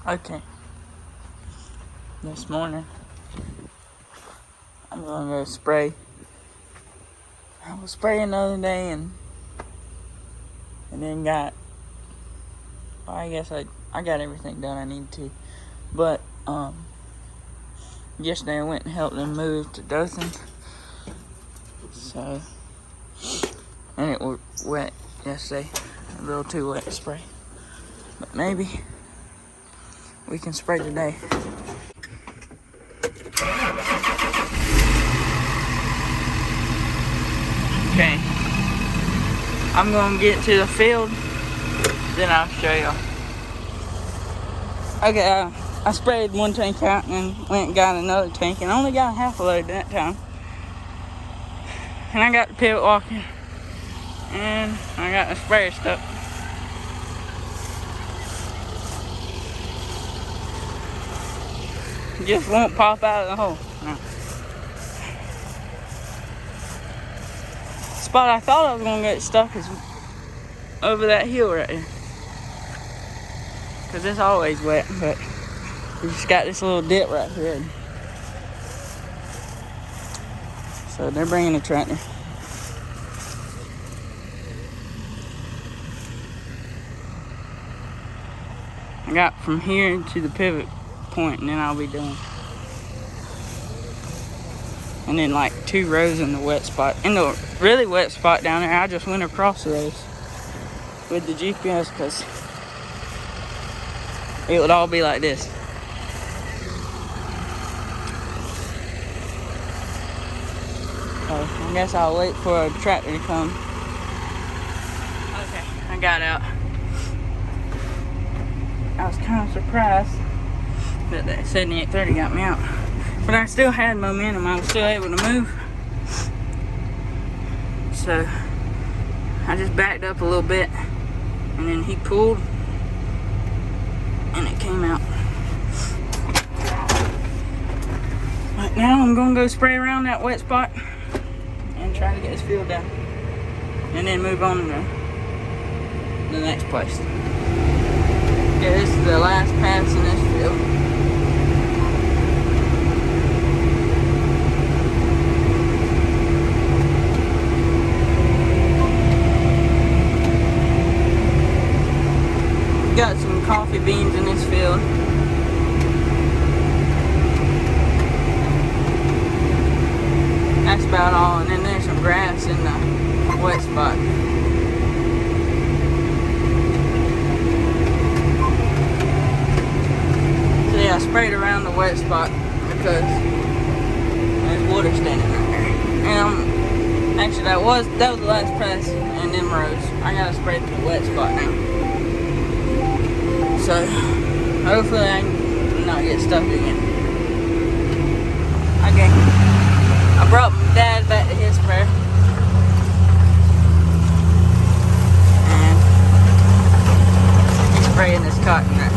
Okay, this morning I'm gonna go spray. I was spraying the other day and then I guess I got everything done I need to. But yesterday I went and helped them move to Dothan. So, and it was wet yesterday, a little too wet to spray. But maybe we can spray today. Okay, I'm gonna get to the field, then I'll show y'all. Okay, I sprayed one tank out and went and got another tank, and I only got half a load that time. And I got the pivot walking, and I got the sprayer stuck. Just won't pop out of the hole. No. Spot I thought I was gonna get stuck is over that hill right there, cause it's always wet, but we just got this little dip right here. So they're bringing a tractor. I got from here to the pivot point, and then I'll be done. And then like 2 rows in the wet spot. In the really wet spot down there, I just went across those with the GPS, because it would all be like this. So I guess I'll wait for a tractor to come. Okay, I got out. I was kind of surprised that 7830 got me out. But I still had momentum. I was still able to move. So I just backed up a little bit, and then he pulled, and it came out. But now I'm gonna go spray around that wet spot and try to get this field done, and then move on to the next place. Okay, this is the last pass in this field. Got some coffee beans in this field. That's about all, and then there's some grass in the wet spot. So yeah, I sprayed around the wet spot because there's water standing right there. And actually that was the last press in them rows. I gotta spray the wet spot now. So, hopefully I can not get stuck again. Okay. I brought my dad back to his sprayer. And he's spraying this cotton right.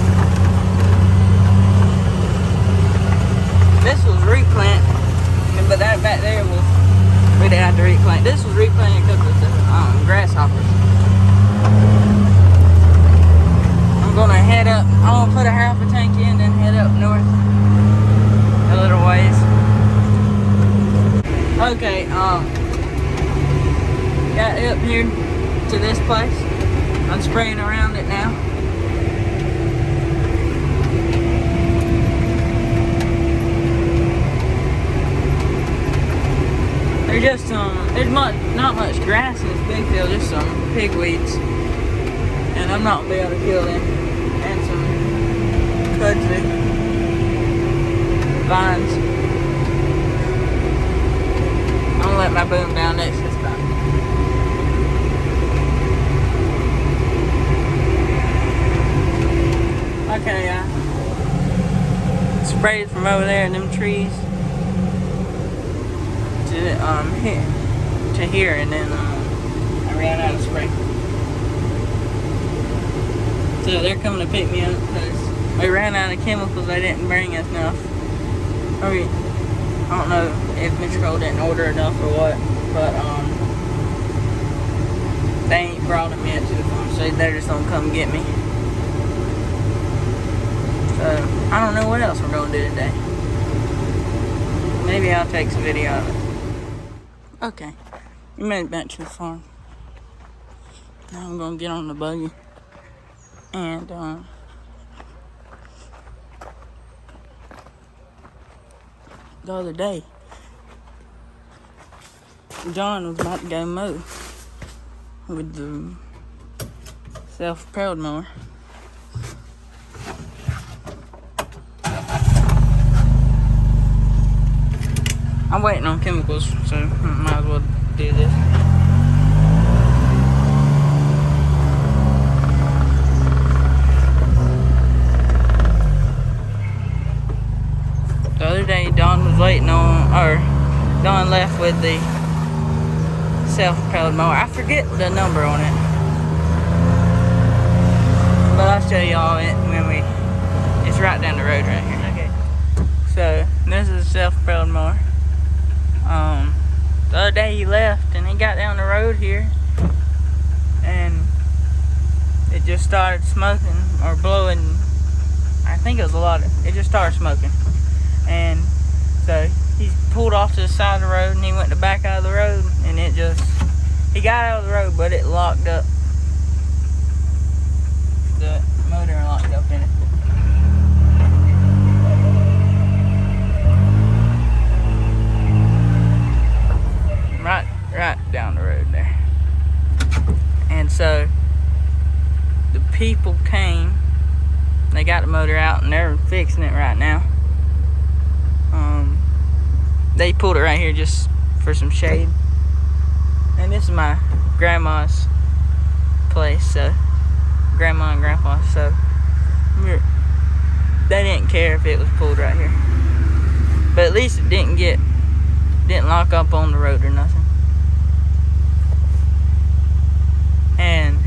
This was replant, but that back there was, we didn't have to replant. This was replanted because of the grasshoppers. I'm gonna head up. I'm gonna put a half a tank in, then head up north a little ways. Okay, got up here to this place. I'm spraying around it now. There's just there's not much grass in this big field, just some pigweeds, and I'm not gonna be able to kill them. And some kudzu vines. I'm gonna let my boom down next this time. Okay, I sprayed from over there in them trees to here, and then I ran out of spray. So they're coming to pick me up because they ran out of chemicals. They didn't bring us enough. I don't know if Mr. Cole didn't order enough or what, but they ain't brought them yet to the farm, so they're just gonna come get me. So I don't know what else we're gonna do today. Maybe I'll take some video of it. Okay, we made it back to the farm. Now I'm gonna get on the buggy and the other day, John was about to go mow with the self-propelled mower. I'm waiting on chemicals, so might as well do this. The other day, Dawn was waiting on, or Dawn left with the self-propelled mower. I forget the number on it, but I'll show y'all it when it's right down the road right here. Okay. So, this is a self-propelled mower. The other day he left and he got down the road here and it just started smoking or blowing. I think it was it just started smoking. And so he pulled off to the side of the road and he went to back out of the road and he got out of the road, but it locked up. The motor locked up in it. Right down the road there. And so the people came, they got the motor out and they're fixing it right now. They pulled it right here just for some shade. And this is my grandma's place, so grandma and grandpa, so they didn't care if it was pulled right here. But at least it didn't lock up on the road or nothing. And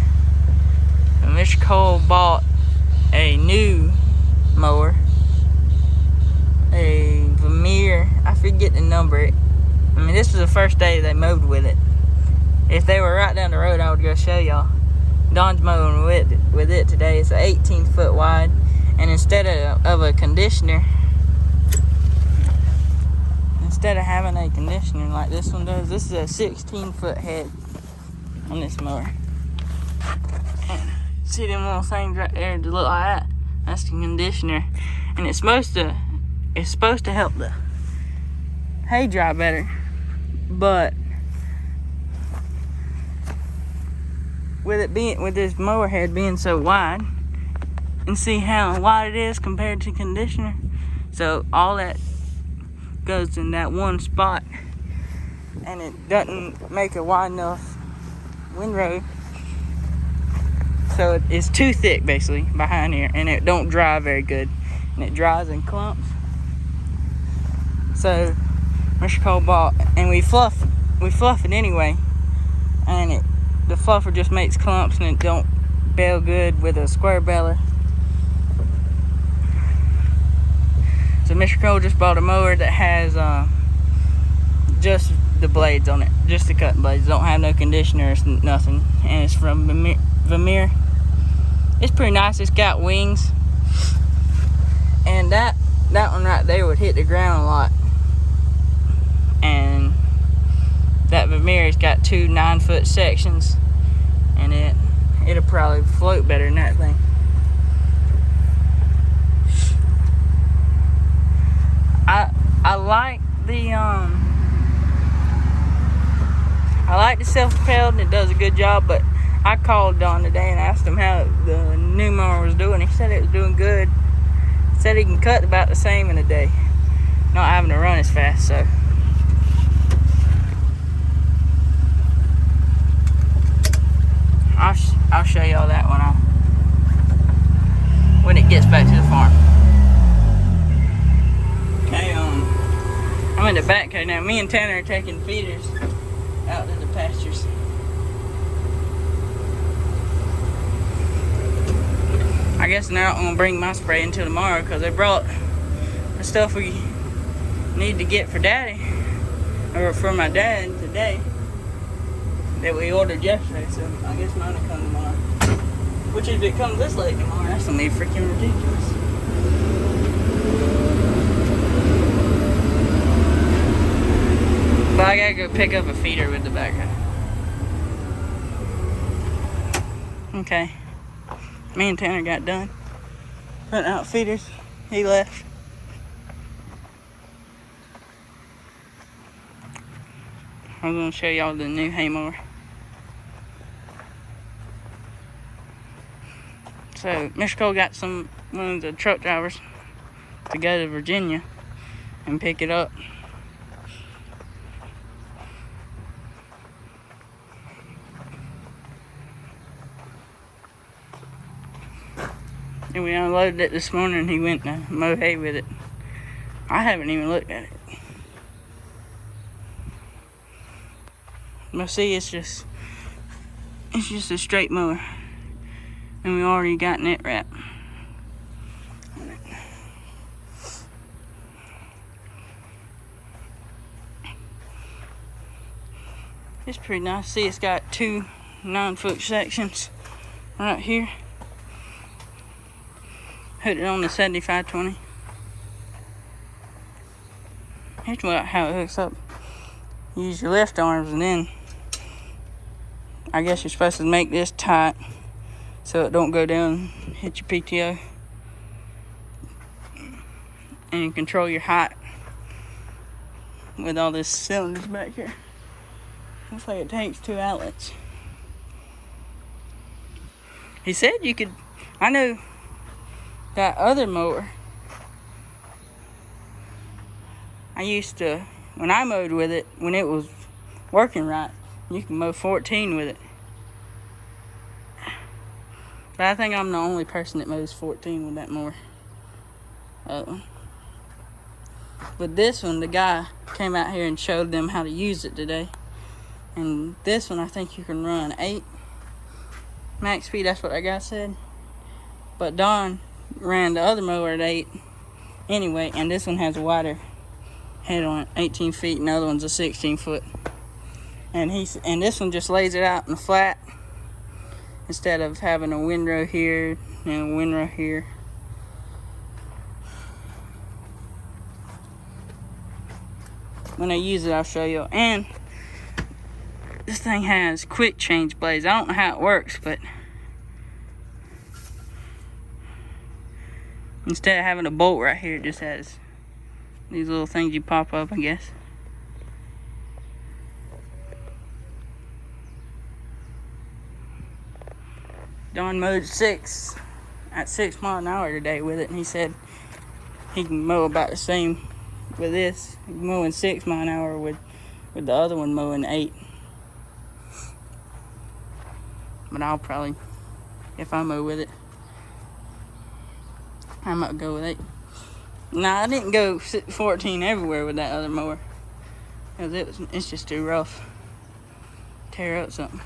Mr. Cole bought a new mower, a Vermeer. I forget the number. I mean, this was the first day they mowed with it. If they were right down the road, I would go show y'all. Don's mowing with it today. It's an 18-foot wide, and instead of a conditioner, instead of having a conditioner like this one does, this is a 16-foot head on this mower. And see them little things right there that look like that? That's the conditioner, and it's supposed to help the hay dry better. But with this mower head being so wide, and see how wide it is compared to conditioner, so all that goes in that one spot, and it doesn't make a wide enough windrow. So it's too thick basically behind here, and it don't dry very good, and it dries in clumps. So Mr. Cole bought, and we fluff it anyway, and the fluffer just makes clumps and it don't bale good with a square baler. So Mr. Cole just bought a mower that has just the blades on it, just the cutting blades. Don't have no conditioner or nothing, and it's from Vermeer. It's pretty nice. It's got wings, and that one right there would hit the ground a lot. And that Vermeer's got two 9-foot sections, and it'll probably float better than that thing. I like the self-propelled, and it does a good job, but I called Don today and asked him how the new mower was doing. He said it was doing good. He said he can cut about the same in a day, not having to run as fast. So I'll show y'all that when it gets back to the farm. Okay, I'm in the back here now. Me and Tanner are taking feeders out to the pastures. I guess they're not gonna bring my spray until tomorrow, because they brought the stuff we need to get for Daddy, or for my dad today, that we ordered yesterday. So I guess mine will come tomorrow. Which, if it comes this late tomorrow, that's gonna be freaking ridiculous. pick up a feeder with the backhoe. Okay. Me and Tanner got done putting out feeders. He left. I'm going to show y'all the new hay mower. So, Mr. Cole got one of the truck drivers to go to Virginia and pick it up. And we unloaded it this morning and he went to mow hay with it. I haven't even looked at it. But see, it's just a straight mower. And we already got net wrap. It's pretty nice. See, it's got 2 9-foot sections right here. Put it on the 7520. Here's how it hooks up. You use your left arms, and then I guess you're supposed to make this tight so it don't go down and hit your PTO. And you control your height with all these cylinders back here. Looks like it takes 2 outlets. He said you could, I know that other mower, I used to, when I mowed with it, when it was working right, you can mow 14 with it. But I think I'm the only person that mows 14 with that mower. But this one, the guy came out here and showed them how to use it today. And this one, I think you can run 8 max speed. That's what that guy said. But Don ran the other mower at 8 anyway, and this one has a wider head on it, 18 feet, and the other one's a 16 foot. And this one just lays it out in the flat instead of having a windrow here and a windrow here. When I use it, I'll show you. And this thing has quick change blades. I don't know how it works, but instead of having a bolt right here, it just has these little things you pop up, I guess. Don mowed 6 at 6 miles an hour today with it, and he said he can mow about the same with this. He's mowing 6 miles an hour with the other one mowing 8. But I'll probably, if I mow with it, I might go with 8. Nah, I didn't go 14 everywhere with that other mower, because it's just too rough. Tear up something.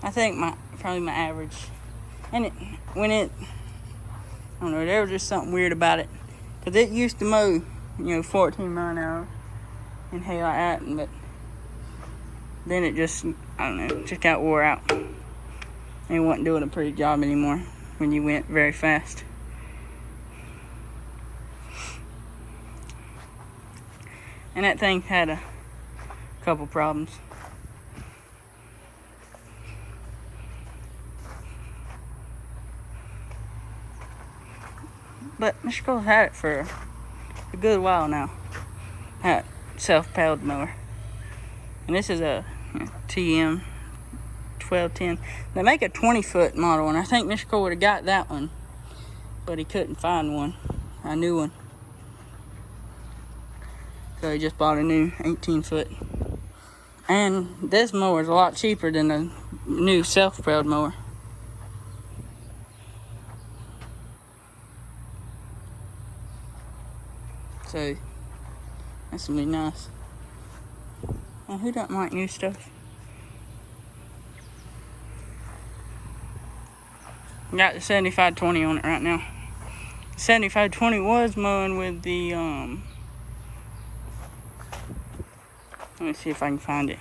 I think probably my average. And I don't know, there was just something weird about it, because it used to mow, 14 miles an hour and hay like that, but then it just, I don't know, just got wore out. It wasn't doing a pretty job anymore when you went very fast. And that thing had a couple problems. But Mr. Cole's had it for a good while now. That self-propelled mower. And this is a TM 1210. They make a 20-foot model, and I think Mr. Cole would have got that one, but he couldn't find one, a new one. So he just bought a new 18-foot. And this mower is a lot cheaper than the new self-propelled mower. So that's gonna be nice. Well, who don't like new stuff? Got the 7520 on it right now. 7520 was mowing with the let me see if I can find it.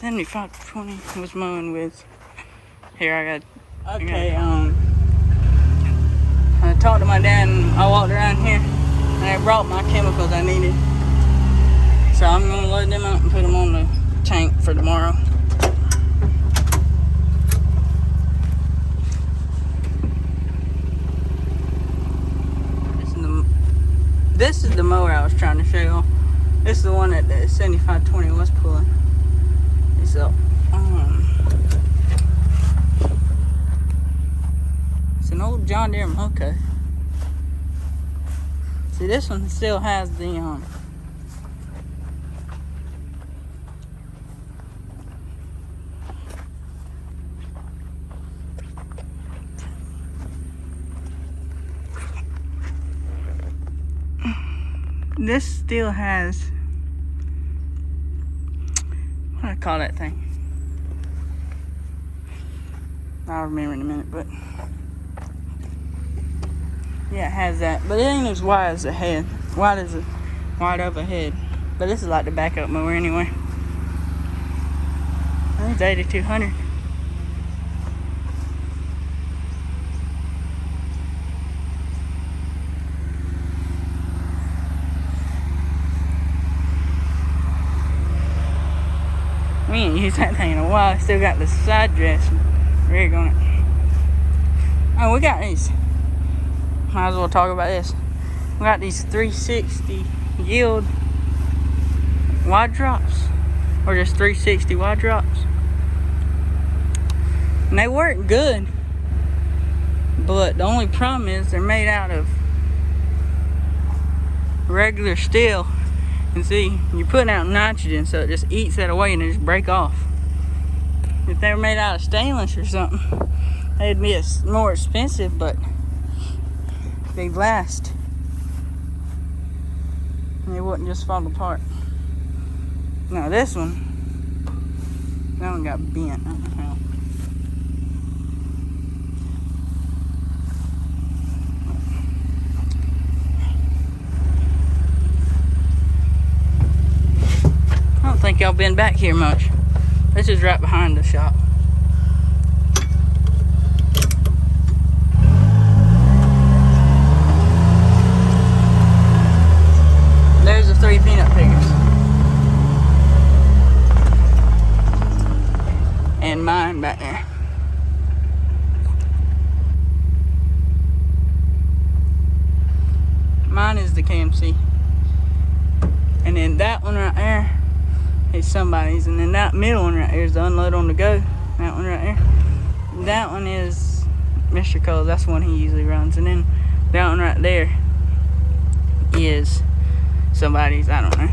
7520 was mowing with. Here, I got. Okay, I talked to my dad and I walked around here and I brought my chemicals I needed. So I'm gonna load them up and put them on the tank for tomorrow. This is the mower I was trying to show you. This is the one that the 7520 was pulling. It's a it's an old John Deere Moco. See, this one still has the this still has, what do I call that thing? I'll remember in a minute, but yeah, it has that. But it ain't as wide as the head. Wide of a head. But this is like the backup mower anyway. I think it's 8200. We ain't used that thing in a while. Still got the side dress rig on it. Oh, we got these. Might as well talk about this. We got these 360 yield wide drops. Or just 360 wide drops. And they work good. But the only problem is they're made out of regular steel. And see, you're putting out nitrogen, so it just eats that away and they just break off. If they were made out of stainless or something, they'd be more expensive, but they'd last. And they wouldn't just fall apart. Now this one, that one got bent. I don't know how. I don't think y'all been back here much. This is right behind the shop. There's the 3 peanut pickers. And mine back there. Mine is the KMC. And then that one right there is somebody's. And then that middle one right there is the unload on the go. That one right there. That one is Mr. Cole's. That's the one he usually runs. And then that one right there is somebody's. I don't know.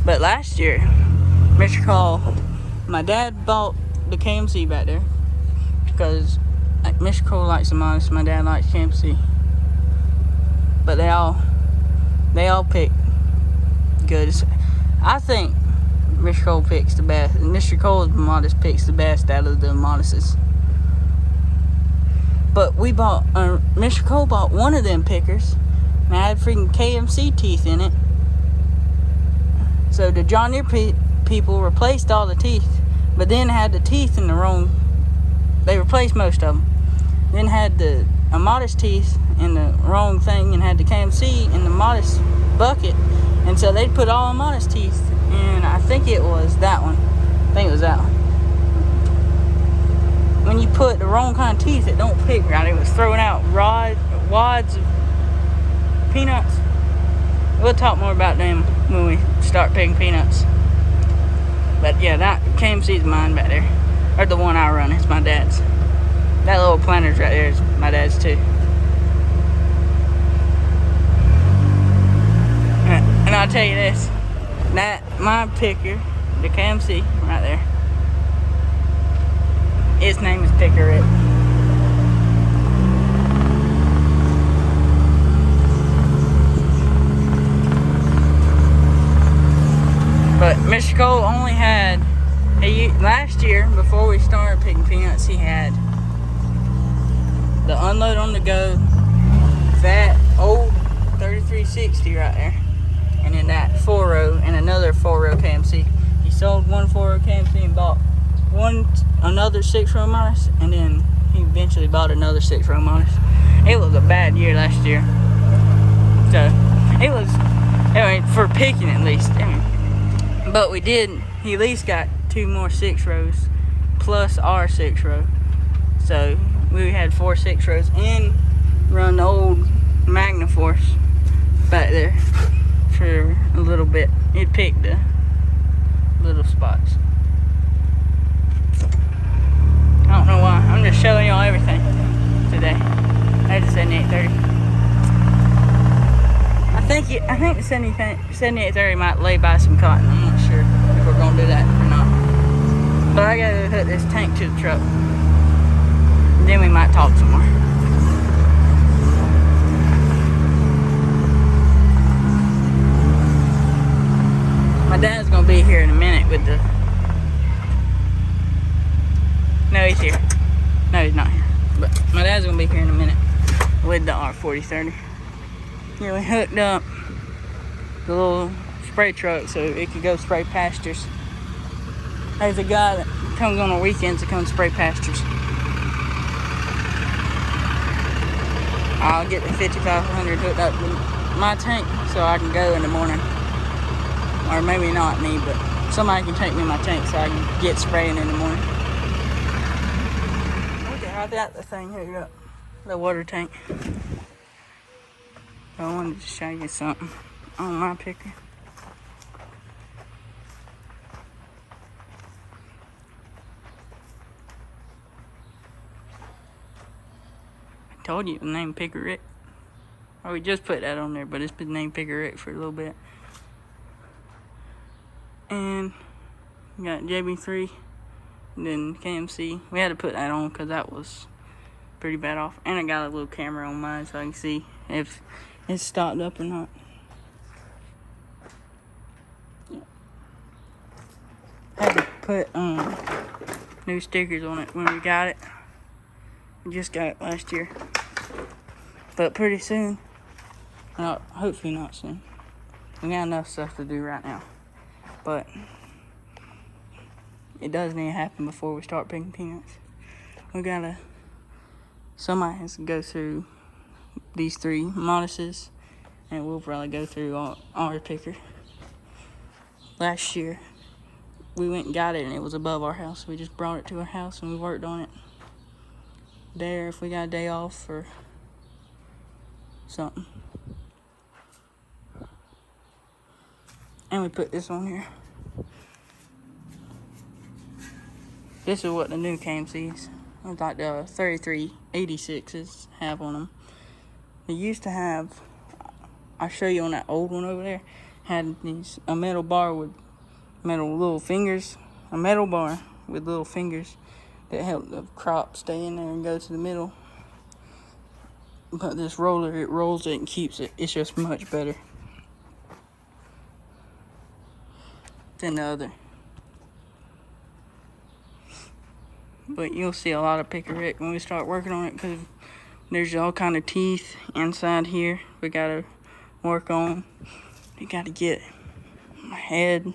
But last year, Mr. Cole, my dad bought the KMC back there because like, Mr. Cole likes the Modest. My dad likes KMC. But they all pick good. I think Mr. Cole picks the best. Mr. Cole's Modest picks the best out of the Modests. But we bought, Mr. Cole bought one of them pickers, and I had freaking KMC teeth in it. So the John Deere people replaced all the teeth, but then had the teeth in the wrong. They replaced most of them. Then had the Modest teeth in the wrong thing, and had the KMC in the Modest bucket. And so they put all the Modest teeth, and I think it was that one. I think it was that one. When you put the wrong kind of teeth, it don't pick right. It was throwing out wads of peanuts. We'll talk more about them when we start picking peanuts. But yeah, that KMC's mine back there. Or the one I run, it's my dad's. That little planter's right there is my dad's too. And I'll tell you this, that my picker, the KMC right there, its name is Picker It. But Mr. Cole only had, last year, before we started picking peanuts, he had the unload on the go, that old 3360 right there, and then that 4-row and another 4-row KMC. sold one for KMC and bought another 6-row minus, and then he eventually bought another 6-row minus. It was a bad year last year. So it was, anyway, for picking at least. But he at least got 2 more 6-rows plus our 6-row. So we had 4 6-rows and run the old Magnaforce back there for a little bit. It picked the little spots. I don't know why. I'm just showing y'all everything today. That's the 7830. I think the 7830 might lay by some cotton. I'm not sure if we're gonna do that or not. But I gotta hook this tank to the truck. Then we might talk some more. My dad's gonna be here in a minute with the... No, he's here. No, he's not here. But my dad's gonna be here in a minute with the R4030. Yeah, we hooked up the little spray truck so it could go spray pastures. There's a guy that comes on the weekends to come spray pastures. I'll get the 5500 hooked up with my tank so I can go in the morning. Or maybe not me, but somebody can take me my tank so I can get spraying in the morning. Look at how that thing hooked up. The water tank. I wanted to show you something on my picker. I told you the name Picker Rick. Or we just put that on there, but it's been named Picker Rick for a little bit. And we got JB3, and then KMC. We had to put that on because that was pretty bad off. And I got a little camera on mine so I can see if it's stopped up or not. Had to put new stickers on it when we got it. We just got it last year. But pretty soon, hopefully not soon. We got enough stuff to do right now. But it does need to happen before we start picking peanuts. Somebody has to go through these 3 Moduses, and we'll probably go through our picker. Last year, we went and got it, and it was above our house. We just brought it to our house, and we worked on it there if we got a day off or something. And we put this on here. This is what the new KMCs, like the 3386s, have on them. They used to have, I'll show you on that old one over there, had a metal bar with little fingers, a metal bar with little fingers that help the crop stay in there and go to the middle. But this roller, it rolls it and keeps it. It's just much better than the other. But you'll see a lot of Picker Rick when we start working on it because there's all kind of teeth inside here we gotta work on. You gotta get my head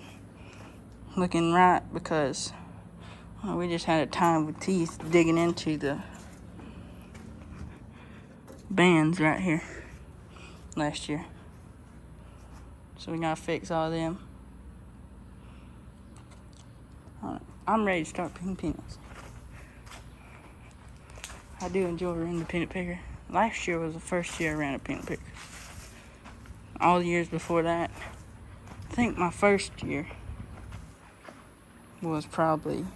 looking right because we just had a time with teeth digging into the bands right here last year. So we gotta fix all of them. I'm ready to start picking peanuts. I do enjoy running the peanut picker. Last year was the first year I ran a peanut picker. All the years before that, I think my first year was probably,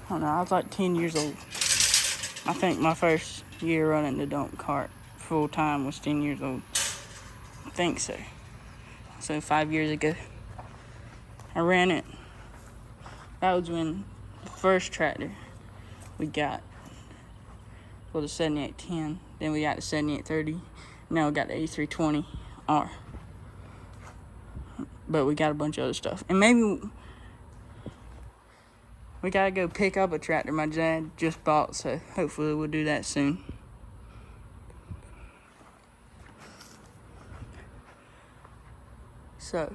I don't know, I was like 10 years old. I think my first year running the dump cart full time was 10 years old. I think so. So 5 years ago, I ran it. That was when the first tractor we got was the 7810. Then we got the 7830. Now we got the 8320R. But we got a bunch of other stuff. And maybe we gotta go pick up a tractor my dad just bought, so hopefully we'll do that soon. So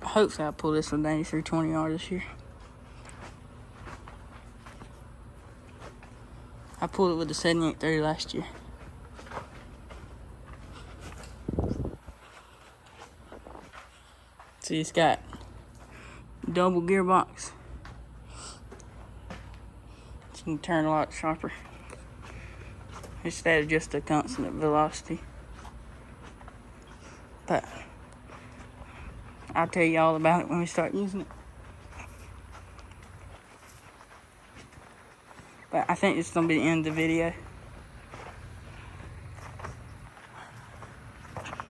hopefully I pull this with 9320R this year. I pulled it with the 7830 last year. See, it's got double gearbox. So you can turn a lot sharper instead of just a constant velocity. But I'll tell you all about it when we start using it. But I think this is going to be the end of the video.